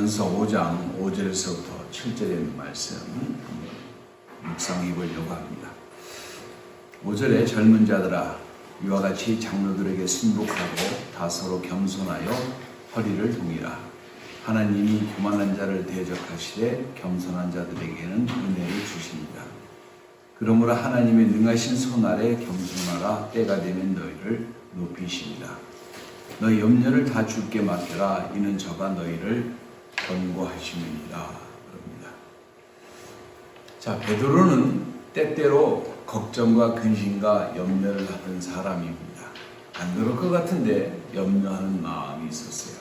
베드로전서 5장 5절에서부터 7절에 있는 말씀 묵상해 보려고 합니다. 5절에 젊은 자들아 이와 같이 장로들에게 순복하고 다 서로 겸손하여 허리를 동이라. 하나님이 교만한 자를 대적하시되 겸손한 자들에게는 은혜를 주십니다. 그러므로 하나님의 능하신 손 아래 겸손하라. 때가 되면 너희를 높이십니다. 너희 염려를 다 주께 맡겨라. 이는 저가 너희를 권고하심이니라. 그럽니다. 자, 베드로는 때때로 걱정과 근심과 염려를 하던 사람입니다. 안 그럴 것 같은데 염려하는 마음이 있었어요.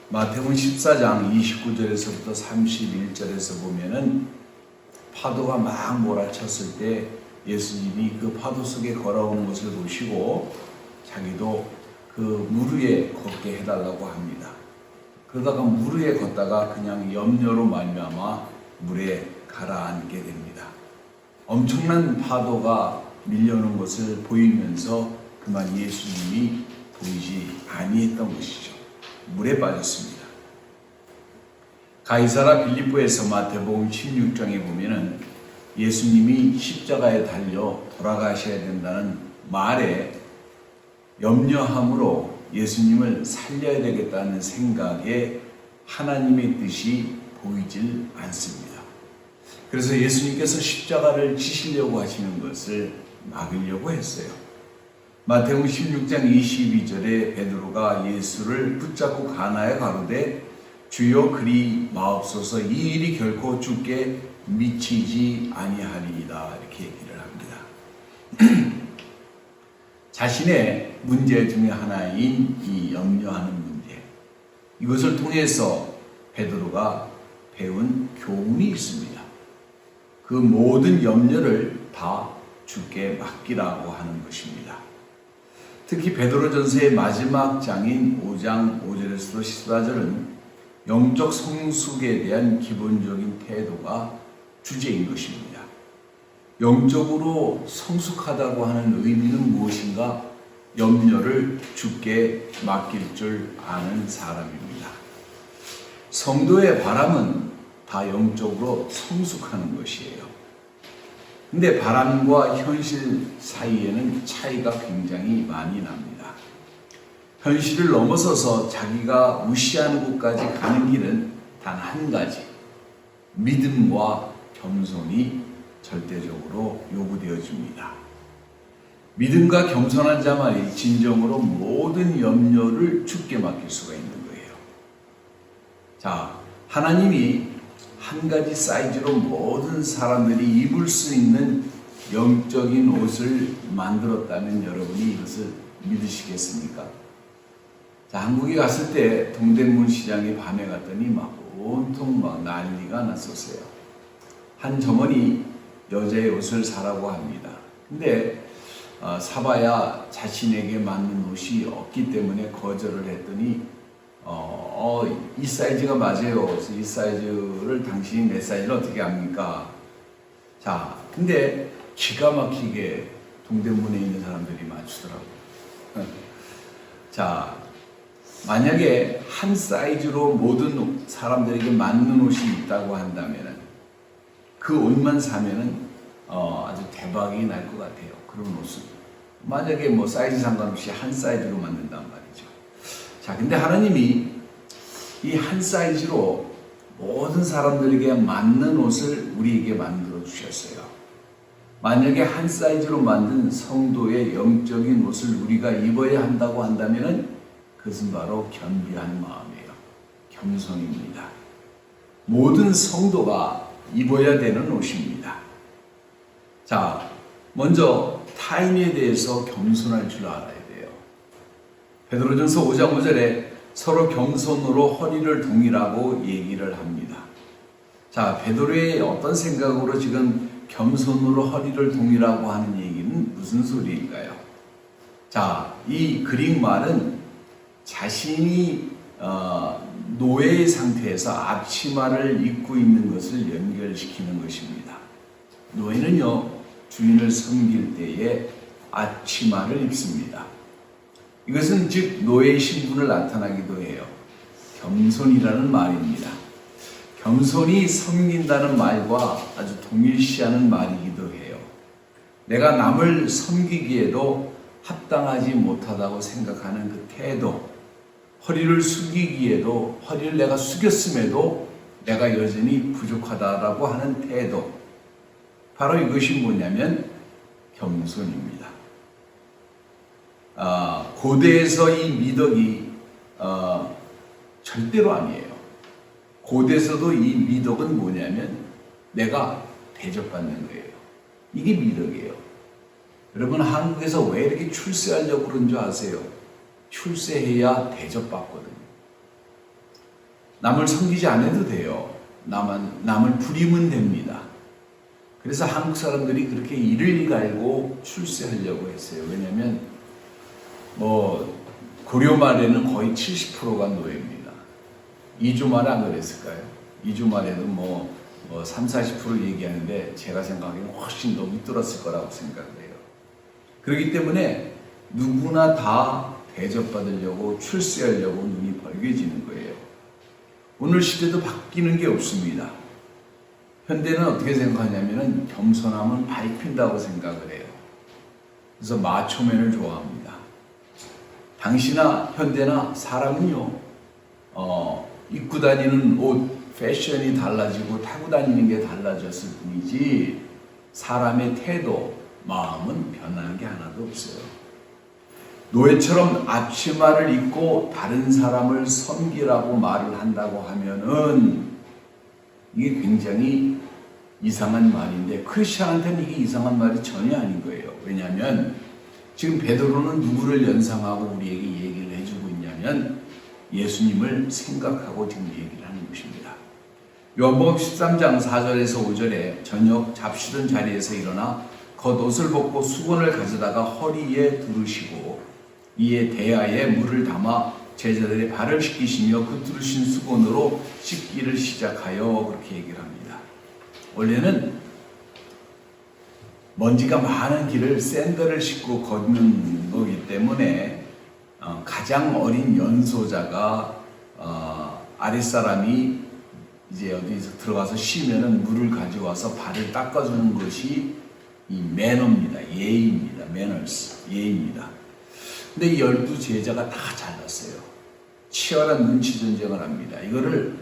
마태복음 14장 29절에서부터 31절에서 보면은 파도가 막 몰아쳤을 때 예수님이 그 파도 속에 걸어오는 것을 보시고 자기도 그 물 위에 걷게 해달라고 합니다. 그러다가 물 위에 걷다가 그냥 염려로 말미암아 물에 가라앉게 됩니다. 엄청난 파도가 밀려오는 것을 보이면서 그만 예수님이 보이지 아니했던 것이죠. 물에 빠졌습니다. 가이사라 빌립보에서 마태복음 16장에 보면은 예수님이 십자가에 달려 돌아가셔야 된다는 말에 염려함으로 예수님을 살려야 되겠다는 생각에 하나님의 뜻이 보이질 않습니다. 그래서 예수님께서 십자가를 지시려고 하시는 것을 막으려고 했어요. 마태복음 16장 22절에 베드로가 예수를 붙잡고 가나에 가로되 주여 그리 마옵소서 이 일이 결코 주께 미치지 아니하리이다 이렇게 얘기를 합니다. 자신의 문제 중에 하나인 이 염려하는 문제, 이것을 통해서 베드로가 배운 교훈이 있습니다. 그 모든 염려를 다 주께 맡기라고 하는 것입니다. 특히 베드로전서의 마지막 장인 5장 5절에서도 14절은 영적 성숙에 대한 기본적인 태도가 주제인 것입니다. 영적으로 성숙하다고 하는 의미는 무엇인가? 염려를 주께 맡길 줄 아는 사람입니다. 성도의 바람은 다 영적으로 성숙하는 것이에요. 근데 바람과 현실 사이에는 차이가 굉장히 많이 납니다. 현실을 넘어서서 자기가 무시하는 곳까지 가는 길은 단 한 가지, 믿음과 겸손이 절대적으로 요구되어집니다. 믿음과 겸손한 자만이 진정으로 모든 염려를 주께 맡길 수가 있는 거예요. 자, 하나님이 한 가지 사이즈로 모든 사람들이 입을 수 있는 영적인 옷을 만들었다면 여러분이 이것을 믿으시겠습니까? 자, 한국에 갔을 때 동대문 시장에 밤에 갔더니 막 온통 막 난리가 났었어요. 한 점원이 여자의 옷을 사라고 합니다. 근데 사봐야 자신에게 맞는 옷이 없기 때문에 거절을 했더니 이 사이즈가 맞아요. 그래서 이 사이즈를 당신이 내 사이즈를 어떻게 합니까? 자, 근데 기가 막히게 동대문에 있는 사람들이 맞추더라고요. 자, 만약에 한 사이즈로 모든 사람들에게 맞는 옷이 있다고 한다면은 그 옷만 사면은 아주 대박이 날 것 같아요. 그런 옷은 만약에 뭐 사이즈 상관없이 한 사이즈로 만든단 말이죠. 자, 근데 하나님이 이 한 사이즈로 모든 사람들에게 맞는 옷을 우리에게 만들어 주셨어요. 만약에 한 사이즈로 만든 성도의 영적인 옷을 우리가 입어야 한다고 한다면은 그것은 바로 겸비한 마음이에요. 겸손입니다. 모든 성도가 입어야 되는 옷입니다. 자, 먼저 타인에 대해서 겸손할 줄 알아야 돼요. 베드로전서 5장 5절에 서로 겸손으로 허리를 동이라고 얘기를 합니다. 자, 베드로의 어떤 생각으로 지금 겸손으로 허리를 동이라고 하는 얘기는 무슨 소리인가요? 자, 이 그릭 말은 자신이 노예의 상태에서 앞치마를 입고 있는 것을 연결시키는 것입니다. 노예는요, 주인을 섬길 때에 앞치마를 입습니다. 이것은 즉 노예의 신분을 나타나기도 해요. 겸손이라는 말입니다. 겸손이 섬긴다는 말과 아주 동일시하는 말이기도 해요. 내가 남을 섬기기에도 합당하지 못하다고 생각하는 그 태도, 허리를 숙이기에도, 허리를 내가 숙였음에도 내가 여전히 부족하다라고 하는 태도, 바로 이것이 뭐냐면 겸손입니다. 고대에서 이 미덕이 절대로 아니에요. 고대에서도 이 미덕은 뭐냐면 내가 대접받는 거예요. 이게 미덕이에요. 여러분, 한국에서 왜 이렇게 출세하려고 그런 줄 아세요? 출세해야 대접받거든요. 남을 섬기지 않아도 돼요. 남을 부리면 됩니다. 그래서 한국 사람들이 그렇게 이를 갈고 출세하려고 했어요. 왜냐하면 고려 말에는 거의 70%가 노예입니다. 이주 말에 안 그랬을까요? 이주 말에도 30-40% 얘기하는데 제가 생각하기에는 훨씬 더 밑들었을 거라고 생각해요. 그렇기 때문에 누구나 다 대접받으려고 출세하려고 눈이 벌게지는 거예요. 오늘 시대도 바뀌는 게 없습니다. 현대는 어떻게 생각하냐면 겸손함은 밟힌다고 생각을 해요. 그래서 마초맨을 좋아합니다. 당시나 현대나 사람은요, 입고 다니는 옷, 패션이 달라지고 타고 다니는 게 달라졌을 뿐이지 사람의 태도, 마음은 변하는 게 하나도 없어요. 노예처럼 앞치마를 입고 다른 사람을 섬기라고 말을 한다고 하면은 이게 굉장히 이상한 말인데 크리스천한테는 이게 이상한 말이 전혀 아닌 거예요. 왜냐하면 지금 베드로는 누구를 연상하고 우리에게 얘기를 해주고 있냐면 예수님을 생각하고 지금 얘기를 하는 것입니다. 요한복음 13장 4절에서 5절에 저녁 잡수던 자리에서 일어나 겉옷을 벗고 수건을 가져다가 허리에 두르시고 이에 대야에 물을 담아 제자들의 발을 씻기시며 그 두르신 수건으로 씻기를 시작하여 그렇게 얘기를 합니다. 원래는 먼지가 많은 길을 샌들을 신고 걷는 거기 때문에 가장 어린 연소자가 아랫사람이 이제 어디서 들어가서 쉬면은 물을 가져와서 발을 닦아주는 것이 이 매너입니다. 예의입니다. 매너스, 예의입니다. 근데 이 12제자가 다 잘났어요. 치열한 눈치 전쟁을 합니다. 이거를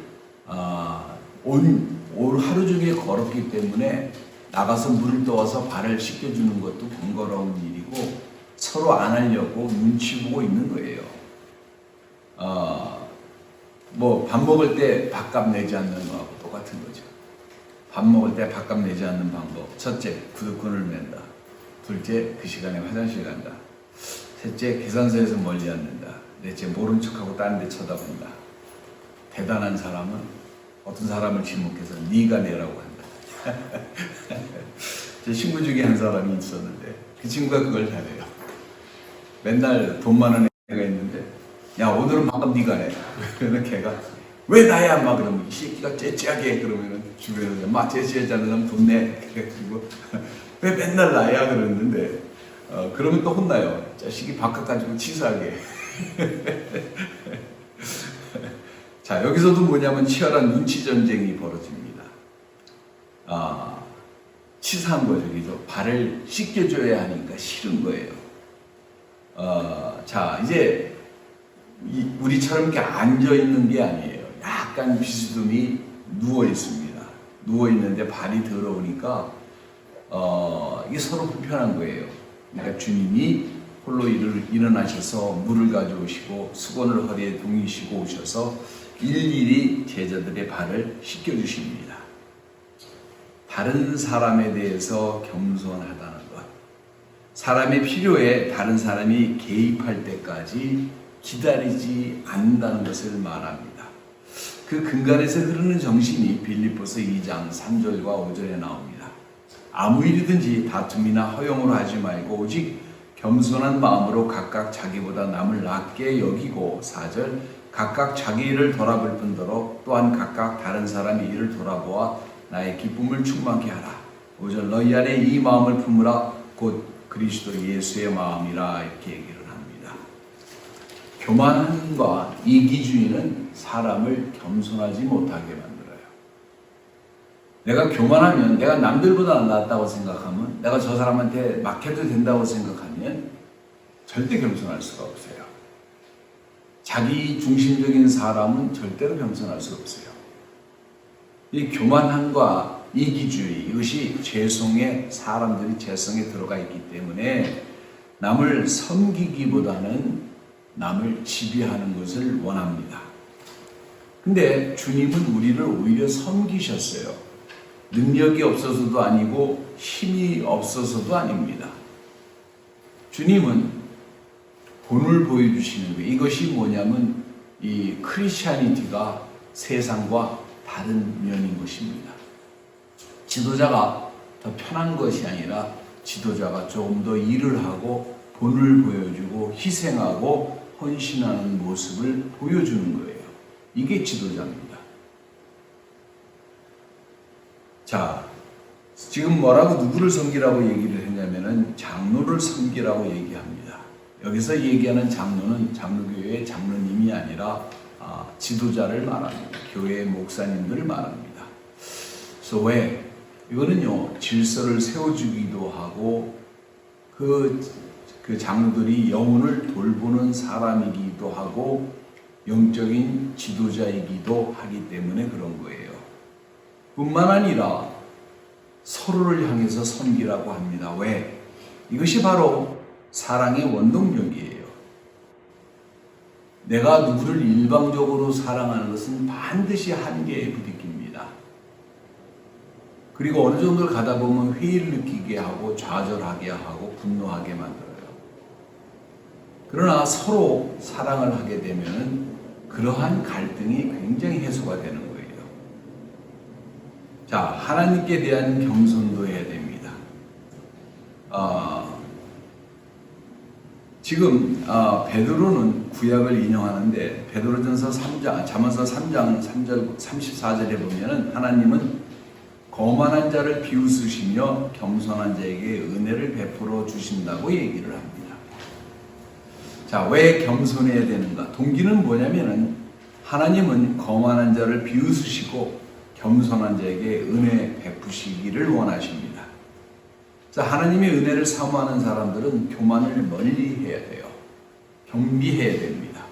올 하루 종일 걸었기 때문에 나가서 물을 떠와서 발을 씻겨주는 것도 번거로운 일이고 서로 안 하려고 눈치 보고 있는 거예요. 밥 먹을 때 밥값 내지 않는 거하고 똑같은 거죠. 밥 먹을 때 밥값 내지 않는 방법. 첫째, 구두끈을 맨다. 둘째, 그 시간에 화장실 간다. 셋째, 계산서에서 멀리 앉는다. 넷째, 모른 척하고 다른 데 쳐다본다. 대단한 사람은 어떤 사람을 지목해서 네가 내라고 한다. 제 친구 중에 한 사람이 있었는데 그 친구가 그걸 잘해요. 맨날 돈 많은 애가 있는데 야, 오늘은 방금 네가 내. 그러면 걔가 왜 나야? 막 그러면 이 새끼가 째째하게 그러면은 주변에서 막 째째하자는 사람 돈 내. 그리고 왜 맨날 나야? 그러는데 그러면 또 혼나요. 자식이 바깥 가지고 치사하게. 자, 여기서도 뭐냐면 치열한 눈치 전쟁이 벌어집니다. 치사한 거죠. 그죠? 발을 씻겨줘야 하니까 싫은 거예요. 자, 이제 우리처럼 이렇게 앉아있는 게 아니에요. 약간 비스듬히 누워있습니다. 누워있는데 발이 더러우니까 이게 서로 불편한 거예요. 그러니까 주님이 홀로 일어나셔서 물을 가져오시고 수건을 허리에 동이시고 오셔서 일일이 제자들의 발을 씻겨주십니다. 다른 사람에 대해서 겸손하다는 것. 사람의 필요에 다른 사람이 개입할 때까지 기다리지 않는다는 것을 말합니다. 그 근간에서 흐르는 정신이 빌립보서 2장 3절과 5절에 나옵니다. 아무 일이든지 다툼이나 허용으로 하지 말고 오직 겸손한 마음으로 각각 자기보다 남을 낮게 여기고 4절 각각 자기 일을 돌아볼 뿐더러 또한 각각 다른 사람의 일을 돌아보아 나의 기쁨을 충만케 하라. 5절 너희 안에 이 마음을 품으라 곧 그리스도 예수의 마음이라 이렇게 얘기를 합니다. 교만함과 이기주의는 사람을 겸손하지 못하게 만들어요. 내가 교만하면, 내가 남들보다 낫다고 생각하면, 내가 저 사람한테 막혀도 된다고 생각하면 절대 겸손할 수가 없어요. 자기 중심적인 사람은 절대로 겸손할 수 없어요. 이 교만함과 이기주의, 이것이 사람들이 죄성에 들어가 있기 때문에 남을 섬기기보다는 남을 지배하는 것을 원합니다. 근데 주님은 우리를 오히려 섬기셨어요. 능력이 없어서도 아니고 힘이 없어서도 아닙니다. 주님은 본을 보여주시는 거예요. 이것이 뭐냐면 이 크리스찬이티가 세상과 다른 면인 것입니다. 지도자가 더 편한 것이 아니라 지도자가 조금 더 일을 하고 본을 보여주고 희생하고 헌신하는 모습을 보여주는 거예요. 이게 지도자입니다. 자, 지금 뭐라고 누구를 섬기라고 얘기를 했냐면은 장로를 섬기라고 얘기합니다. 여기서 얘기하는 장로는 장로교회의 장로님이 아니라 지도자를 말합니다. 교회의 목사님들을 말합니다. 그래서 왜? 이거는요, 질서를 세워주기도 하고 그 장로들이 영혼을 돌보는 사람이기도 하고 영적인 지도자이기도 하기 때문에 그런 거예요. 뿐만 아니라 서로를 향해서 섬기라고 합니다. 왜? 이것이 바로 사랑의 원동력이에요. 내가 누구를 일방적으로 사랑하는 것은 반드시 한계에 부딪힙니다. 그리고 어느 정도를 가다 보면 회의를 느끼게 하고 좌절하게 하고 분노하게 만들어요. 그러나 서로 사랑을 하게 되면 그러한 갈등이 굉장히 해소가 되는 거예요. 자, 하나님께 대한 겸손도 해야 됩니다. 지금 베드로는 구약을 인용하는데 베드로전서 3장, 잠언서 3장 3절 34절에 보면은 하나님은 거만한 자를 비웃으시며 겸손한 자에게 은혜를 베풀어 주신다고 얘기를 합니다. 자, 왜 겸손해야 되는가? 동기는 뭐냐면은 하나님은 거만한 자를 비웃으시고 겸손한 자에게 은혜 베푸시기를 원하십니다. 자, 하나님의 은혜를 사모하는 사람들은 교만을 멀리 해야 돼요. 경비해야 됩니다.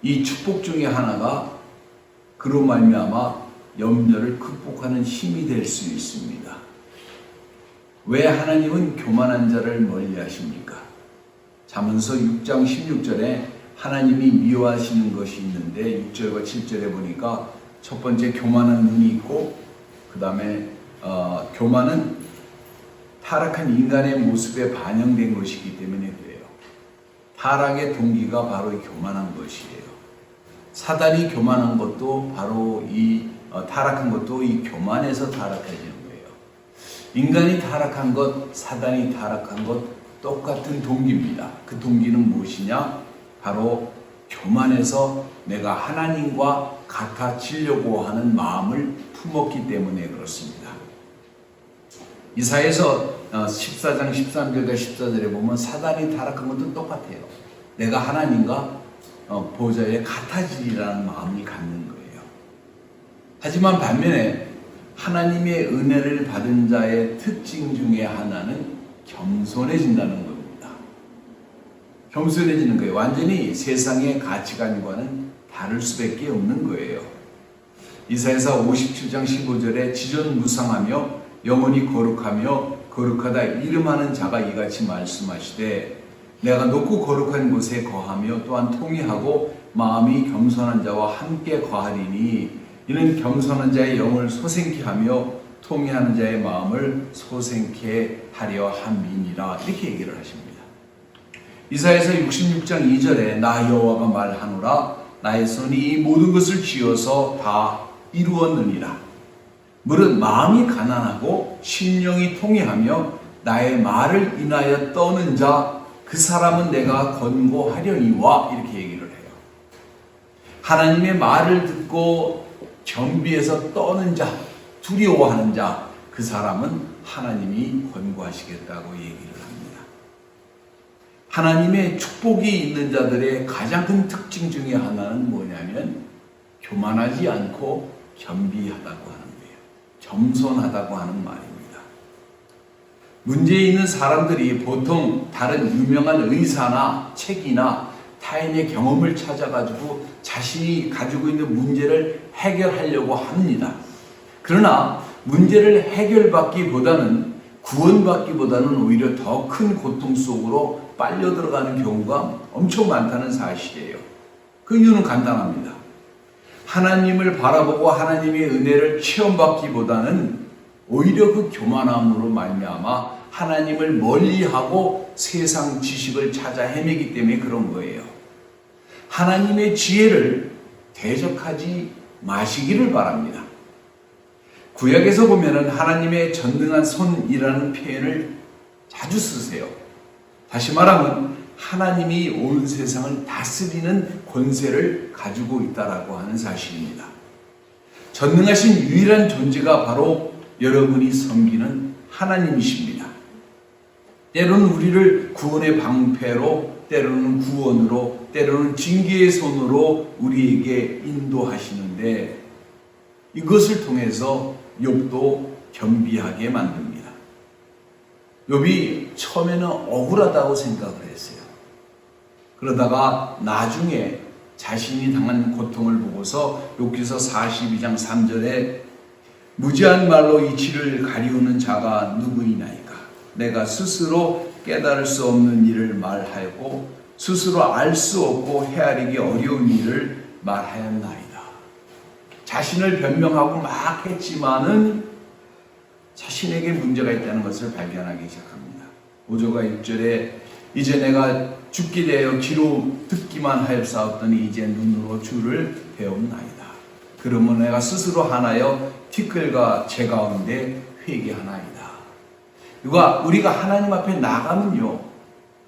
이 축복 중에 하나가 그로 말미암아 염려를 극복하는 힘이 될 수 있습니다. 왜 하나님은 교만한 자를 멀리 하십니까? 잠언서 6장 16절에 하나님이 미워하시는 것이 있는데 6절과 7절에 보니까 첫 번째 교만한 눈이 있고 그 다음에 교만은 타락한 인간의 모습에 반영된 것이기 때문에 그래요. 타락의 동기가 바로 교만한 것이에요. 사단이 교만한 것도 바로 타락한 것도 이 교만에서 타락해지는 거예요. 인간이 타락한 것, 사단이 타락한 것 똑같은 동기입니다. 그 동기는 무엇이냐? 바로 교만에서 내가 하나님과 같아지려고 하는 마음을 품었기 때문에 그렇습니다. 이사야서 14장 13절과 14절에 보면 사단이 타락한 것도 똑같아요. 내가 하나님과 보좌에 같아지리라는 마음이 갖는 거예요. 하지만 반면에 하나님의 은혜를 받은 자의 특징 중에 하나는 겸손해진다는 겁니다. 겸손해지는 거예요. 완전히 세상의 가치관과는 다를 수밖에 없는 거예요. 이사야서 57장 15절에 지존무상하며 영원히 거룩하며 거룩하다 이름하는 자가 이같이 말씀하시되 내가 높고 거룩한 곳에 거하며 또한 통회하고 마음이 겸손한 자와 함께 거하리니 이는 겸손한 자의 영을 소생케 하며 통회하는 자의 마음을 소생케 하려 함이니라 이렇게 얘기를 하십니다. 이사야서 66장 2절에 나 여호와가 말하노라 나의 손이 이 모든 것을 지어서 다 이루었느니라. 물은 마음이 가난하고 심령이 통회하며 나의 말을 인하여 떠는 자 그 사람은 내가 권고하려니와 이렇게 얘기를 해요. 하나님의 말을 듣고 겸비해서 떠는 자, 두려워하는 자, 그 사람은 하나님이 권고하시겠다고 얘기를 합니다. 하나님의 축복이 있는 자들의 가장 큰 특징 중에 하나는 뭐냐면 교만하지 않고 겸비하다고 하는 거예요. 겸손하다고 하는 말입니다. 문제 있는 사람들이 보통 다른 유명한 의사나 책이나 타인의 경험을 찾아가지고 자신이 가지고 있는 문제를 해결하려고 합니다. 그러나 문제를 해결받기보다는 구원받기보다는 오히려 더 큰 고통 속으로 빨려 들어가는 경우가 엄청 많다는 사실이에요. 그 이유는 간단합니다. 하나님을 바라보고 하나님의 은혜를 체험받기보다는 오히려 그 교만함으로 말미암아 하나님을 멀리하고 세상 지식을 찾아 헤매기 때문에 그런 거예요. 하나님의 지혜를 대적하지 마시기를 바랍니다. 구약에서 보면은 하나님의 전능한 손이라는 표현을 자주 쓰세요. 다시 말하면 하나님이 온 세상을 다스리는 권세를 가지고 있다라고 하는 사실입니다. 전능하신 유일한 존재가 바로 여러분이 섬기는 하나님이십니다. 때로는 우리를 구원의 방패로, 때로는 구원으로, 때로는 징계의 손으로 우리에게 인도하시는데 이것을 통해서 욥도 겸비하게 만듭니다. 욥이 처음에는 억울하다고 생각을 했어요. 그러다가 나중에 자신이 당한 고통을 보고서 욥기서 42장 3절에 무지한 말로 이치를 가리우는 자가 누구이나이까? 내가 스스로 깨달을 수 없는 일을 말하고 스스로 알 수 없고 헤아리기 어려운 일을 말하였나이다. 자신을 변명하고 막 했지만은 자신에게 문제가 있다는 것을 발견하기 시작합니다. 5절과 6절에 이제 내가 죽게 되어 귀로 듣기만 하였사옵더니 이제 눈으로 주를 배움나이다. 그러면 내가 스스로 하나여 티끌과 제 가운데 회개하나이다. 우리가 하나님 앞에 나가면요,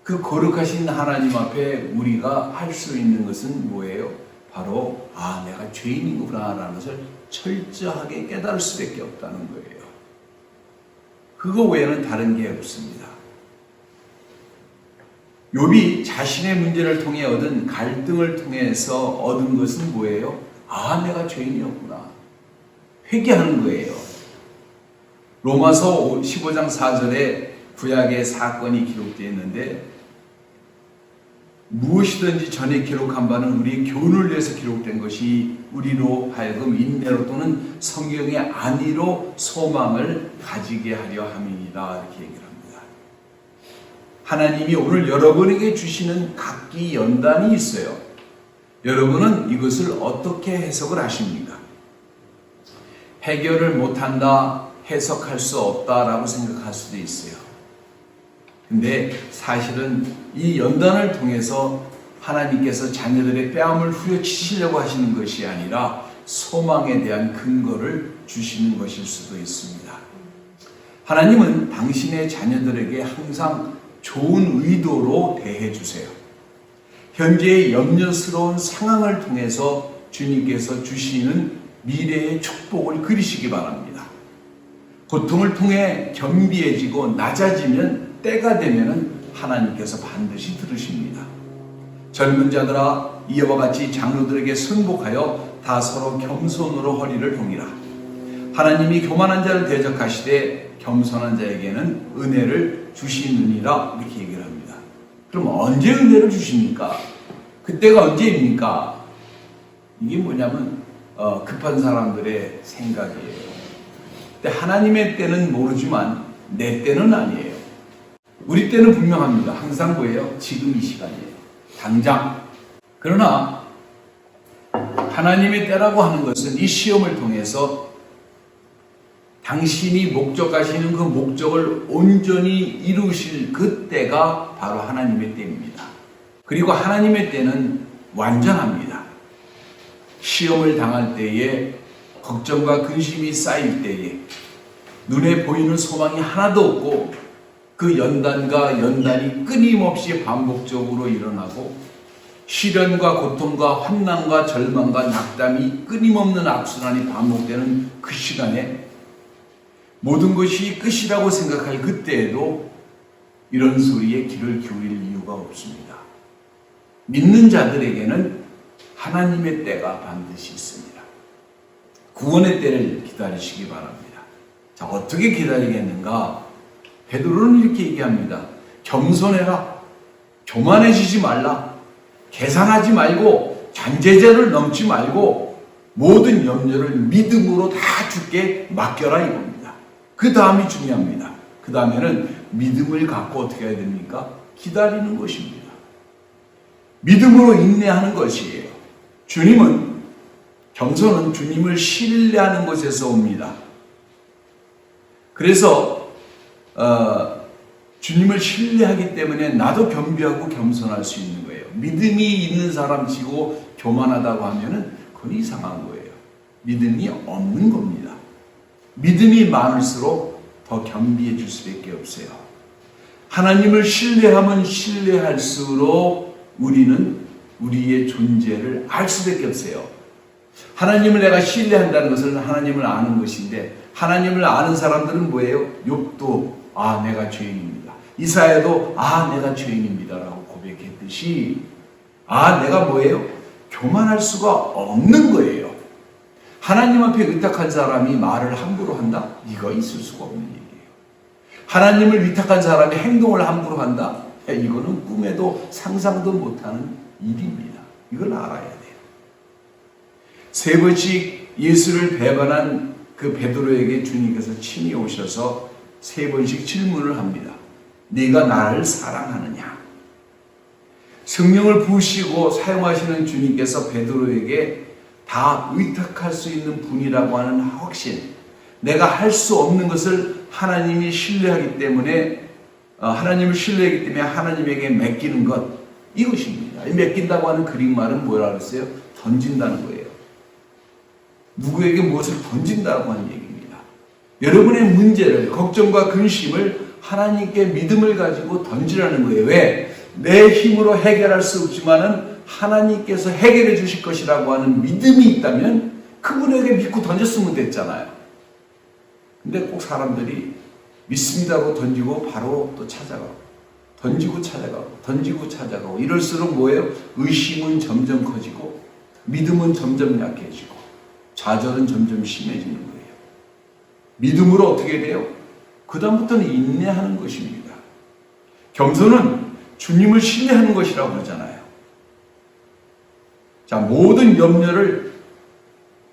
그 거룩하신 하나님 앞에 우리가 할 수 있는 것은 뭐예요? 바로 내가 죄인이구나 라는 것을 철저하게 깨달을 수밖에 없다는 거예요. 그거 외에는 다른 게 없습니다. 욥이 자신의 문제를 통해 얻은 갈등을 통해서 얻은 것은 뭐예요? 내가 죄인이었구나. 회개하는 거예요. 로마서 15장 4절에 구약의 사건이 기록되어 있는데 무엇이든지 전에 기록한 바는 우리의 교훈을 위해서 기록된 것이 우리로 하여금 인내로 또는 성경의 안위로 소망을 가지게 하려 함이니라 이렇게 얘기를 합니다. 하나님이 오늘 여러분에게 주시는 각기 연단이 있어요. 여러분은 이것을 어떻게 해석을 하십니까? 해결을 못한다, 해석할 수 없다라고 생각할 수도 있어요. 근데 사실은 이 연단을 통해서 하나님께서 자녀들의 뺨을 후려치시려고 하시는 것이 아니라 소망에 대한 근거를 주시는 것일 수도 있습니다. 하나님은 당신의 자녀들에게 항상 좋은 의도로 대해 주세요. 현재의 염려스러운 상황을 통해서 주님께서 주시는 미래의 축복을 그리시기 바랍니다. 고통을 통해 겸비해지고 낮아지면 때가 되면 하나님께서 반드시 들으십니다. 젊은 자들아 이와 같이 장로들에게 순복하여 다 서로 겸손으로 허리를 동이라. 하나님이 교만한 자를 대적하시되 겸손한 자에게는 은혜를 주시느니라 이렇게 얘기를 합니다. 그럼 언제 은혜를 주십니까? 그때가 언제입니까? 이게 뭐냐면 급한 사람들의 생각이에요. 근데 하나님의 때는 모르지만 내 때는 아니에요. 우리 때는 분명합니다. 항상 뭐예요? 지금 이 시간이에요. 당장. 그러나 하나님의 때라고 하는 것은 이 시험을 통해서 당신이 목적하시는 그 목적을 온전히 이루실 그 때가 바로 하나님의 때입니다. 그리고 하나님의 때는 완전합니다. 시험을 당할 때에 걱정과 근심이 쌓일 때에 눈에 보이는 소망이 하나도 없고 그 연단과 연단이 끊임없이 반복적으로 일어나고 시련과 고통과 환난과 절망과 낙담이 끊임없는 악순환이 반복되는 그 시간에 모든 것이 끝이라고 생각할 그때에도 이런 소리에 귀를 기울일 이유가 이유가 없습니다. 믿는 자들에게는 하나님의 때가 반드시 있습니다. 구원의 때를 기다리시기 바랍니다. 자, 어떻게 기다리겠는가? 베드로는 이렇게 얘기합니다. 겸손해라. 교만해지지 말라. 계산하지 말고 잔재자를 넘지 말고 모든 염려를 믿음으로 다 주께 맡겨라 이겁니다. 그 다음이 중요합니다. 그 다음에는 믿음을 갖고 어떻게 해야 됩니까? 기다리는 것입니다. 믿음으로 인내하는 것이에요. 겸손은 주님을 신뢰하는 것에서 옵니다. 그래서 주님을 신뢰하기 때문에 나도 겸비하고 겸손할 수 있는 거예요. 믿음이 있는 사람 치고 교만하다고 하면은 그건 이상한 거예요. 믿음이 없는 겁니다. 믿음이 많을수록 더 겸비해질 수밖에 없어요. 하나님을 신뢰하면 신뢰할수록 우리는 우리의 존재를 알 수밖에 없어요. 하나님을 내가 신뢰한다는 것은 하나님을 아는 것인데, 하나님을 아는 사람들은 뭐예요? 욥도 내가 죄인입니다. 이사야도 내가 죄인입니다 라고 고백했듯이 내가 뭐예요? 교만할 수가 없는 거예요. 하나님 앞에 의탁한 사람이 말을 함부로 한다? 이거 있을 수가 없는 얘기예요. 하나님을 위탁한 사람이 행동을 함부로 한다? 이거는 꿈에도 상상도 못하는 일입니다. 이걸 알아야 돼요. 세 번씩 예수를 배반한 그 베드로에게 주님께서 친히 오셔서 세 번씩 질문을 합니다. 네가 나를 사랑하느냐? 성령을 부으시고 사용하시는 주님께서 베드로에게 다 의탁할 수 있는 분이라고 하는 확신, 내가 할 수 없는 것을 하나님이 신뢰하기 때문에 하나님을 신뢰하기 때문에 하나님에게 맡기는 것, 이것입니다. 맡긴다고 하는 그릭말은 뭐라 그랬어요? 던진다는 거예요. 누구에게 무엇을 던진다고 하는 얘기입니다. 여러분의 문제를, 걱정과 근심을 하나님께 믿음을 가지고 던지라는 거예요. 왜? 내 힘으로 해결할 수 없지만은 하나님께서 해결해 주실 것이라고 하는 믿음이 있다면 그분에게 믿고 던졌으면 됐잖아요. 근데 꼭 사람들이 믿습니다고 던지고 바로 또 찾아가고, 던지고 찾아가고, 던지고 찾아가고, 이럴수록 뭐예요? 의심은 점점 커지고 믿음은 점점 약해지고 좌절은 점점 심해지는 거예요. 믿음으로 어떻게 돼요? 그 다음부터는 인내하는 것입니다. 겸손은 주님을 신뢰하는 것이라고 하잖아요. 자, 모든 염려를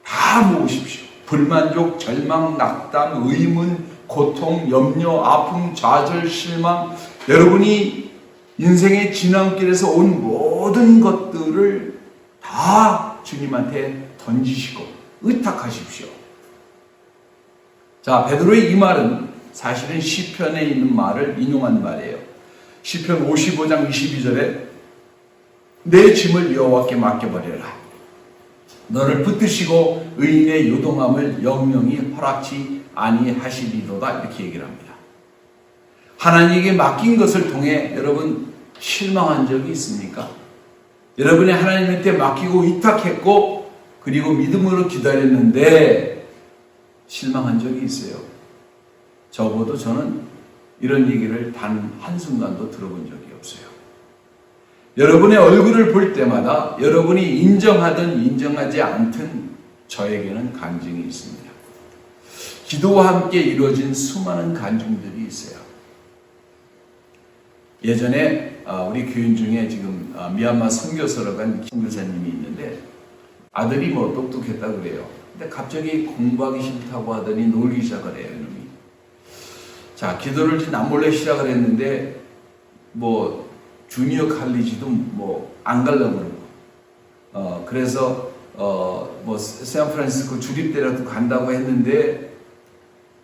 다 모으십시오. 불만족, 절망, 낙담, 의문, 고통, 염려, 아픔, 좌절, 실망, 여러분이 인생의 지난길에서 온 모든 것들을 다 주님한테 던지시고 의탁하십시오. 자, 베드로의 이 말은 사실은 시편에 있는 말을 인용한 말이에요. 시편 55장 22절에 내 짐을 여호와께 맡겨버려라. 너를 붙드시고 의인의 요동함을 영영히 허락치 아니하시리로다, 이렇게 얘기를 합니다. 하나님에게 맡긴 것을 통해 여러분 실망한 적이 있습니까? 여러분이 하나님한테 맡기고 위탁했고 그리고 믿음으로 기다렸는데 실망한 적이 있어요. 적어도 저는 이런 얘기를 단 한순간도 들어본 적이 없어요. 여러분의 얼굴을 볼 때마다 여러분이 인정하든 인정하지 않든 저에게는 간증이 있습니다. 기도와 함께 이루어진 수많은 간증들이 있어요. 예전에 우리 교인 중에 지금 미얀마 선교사로 간 선교사님이 있는데 아들이 뭐 똑똑했다고 그래요. 근데 갑자기 공부하기 싫다고 하더니 놀기 시작을 해요, 이놈이. 자, 기도를 남몰래 시작을 했는데 뭐 주니어 칼리지도 뭐 안 가려고 그러고 그래서 뭐 샌프란시스코 주립대라도 간다고 했는데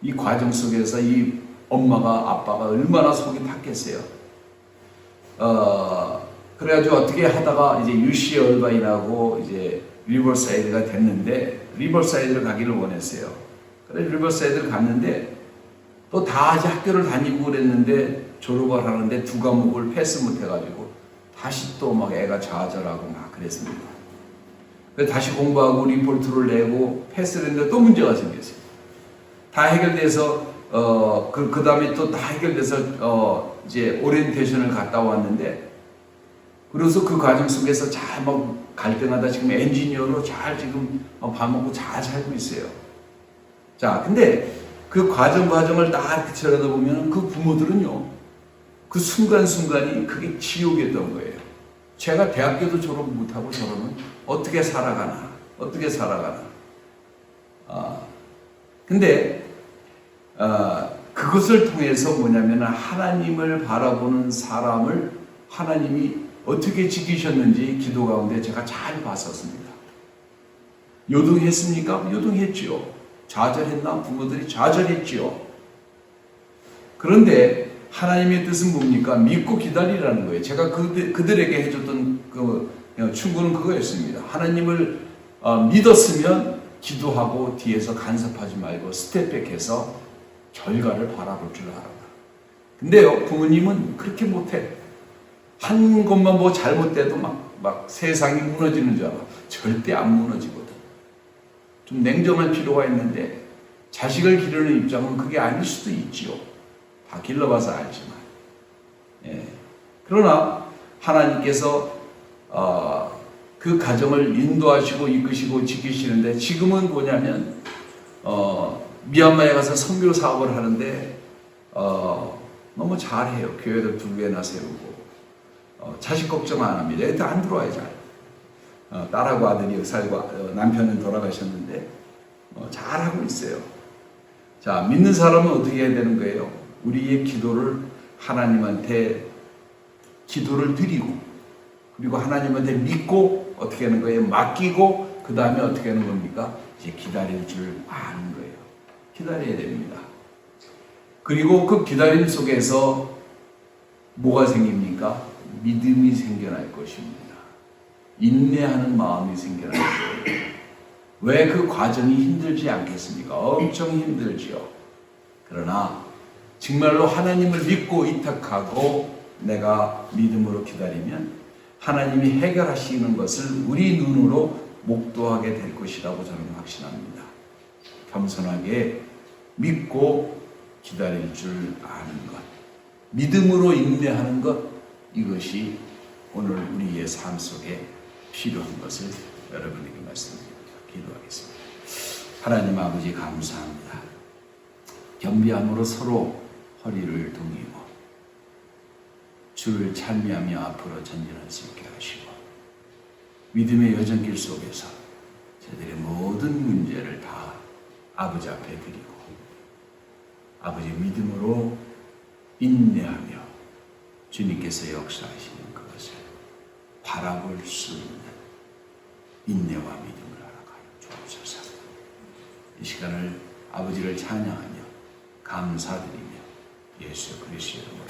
이 과정 속에서 이 엄마가 아빠가 얼마나 속이 탔겠어요. 그래가지고 어떻게 하다가 이제 UC 얼바인하고 이제 리버사이드가 됐는데 리버사이드를 가기를 원했어요. 그래서 리버사이드를 갔는데 또 다 이제 학교를 다니고 그랬는데 졸업을 하는데 두 과목을 패스 못해가지고 다시 또 막 애가 좌절하고 막 그랬습니다. 그래서 다시 공부하고 리포트를 내고 패스를 했는데 또 문제가 생겼어요. 다 해결돼서 그 다음에 또 다 해결돼서 이제 오리엔테이션을 갔다 왔는데 그래서 그 과정 속에서 잘 뭐 갈등하다 지금 엔지니어로 잘 지금 밥 먹고 잘 살고 있어요. 자, 근데 그 과정을 딱 쳐다보면 그 부모들은요, 그 순간순간이 그게 지옥이었던 거예요. 제가 대학교도 졸업 못하고 저러면 어떻게 살아가나. 근데, 그것을 통해서 뭐냐면 하나님을 바라보는 사람을 하나님이 어떻게 지키셨는지 기도 가운데 제가 잘 봤었습니다. 요동했습니까? 요동했지요. 좌절했나? 부모들이 좌절했지요. 그런데 하나님의 뜻은 뭡니까? 믿고 기다리라는 거예요. 제가 그들에게 해줬던 그 충고는 그거였습니다. 하나님을 믿었으면 기도하고 뒤에서 간섭하지 말고 스텝백해서 결과를 바라볼 줄 알아라. 근데요, 부모님은 그렇게 못해. 한 것만 뭐 잘못돼도 막 세상이 무너지는 줄 알아. 절대 안 무너지거든. 좀 냉정할 필요가 있는데 자식을 기르는 입장은 그게 아닐 수도 있지요. 다 길러봐서 알지만. 예. 그러나 하나님께서 그 가정을 인도하시고 이끄시고 지키시는데 지금은 뭐냐면 미얀마에 가서 선교 사업을 하는데 너무 잘해요. 교회도 2개나 세우고 자식 걱정 안 합니다. 애들 안 들어와요. 잘. 딸하고 아들이 살고 남편은 돌아가셨는데 잘하고 있어요. 자, 믿는 사람은 어떻게 해야 되는 거예요? 우리의 기도를 하나님한테 기도를 드리고 그리고 하나님한테 믿고 어떻게 하는 거예요? 맡기고 그 다음에 어떻게 하는 겁니까? 이제 기다릴 줄 아는 거예요. 기다려야 됩니다. 그리고 그 기다림 속에서 뭐가 생깁니까? 믿음이 생겨날 것입니다. 인내하는 마음이 생겨날 거예요. 왜 그 과정이 힘들지 않겠습니까? 엄청 힘들지요. 그러나 정말로 하나님을 믿고 위탁하고 내가 믿음으로 기다리면 하나님이 해결하시는 것을 우리 눈으로 목도하게 될 것이라고 저는 확신합니다. 겸손하게 믿고 기다릴 줄 아는 것, 믿음으로 인내하는 것, 이것이 오늘 우리의 삶 속에 필요한 것을 여러분에게 말씀드립니다. 기도하겠습니다. 하나님 아버지 감사합니다. 겸비함으로 서로 허리를 동이고 주를 찬미하며 앞으로 전진할 수 있게 하시고 믿음의 여정길 속에서 저희들의 모든 문제를 다 아버지 앞에 드리고 아버지 믿음으로 인내하며 주님께서 역사하시는 그것을 바라볼 수 있는 인내와 믿음을 허락하여 주옵소서. 이 시간을 아버지를 찬양하며 감사드리며 예수 그리스도의 이름으로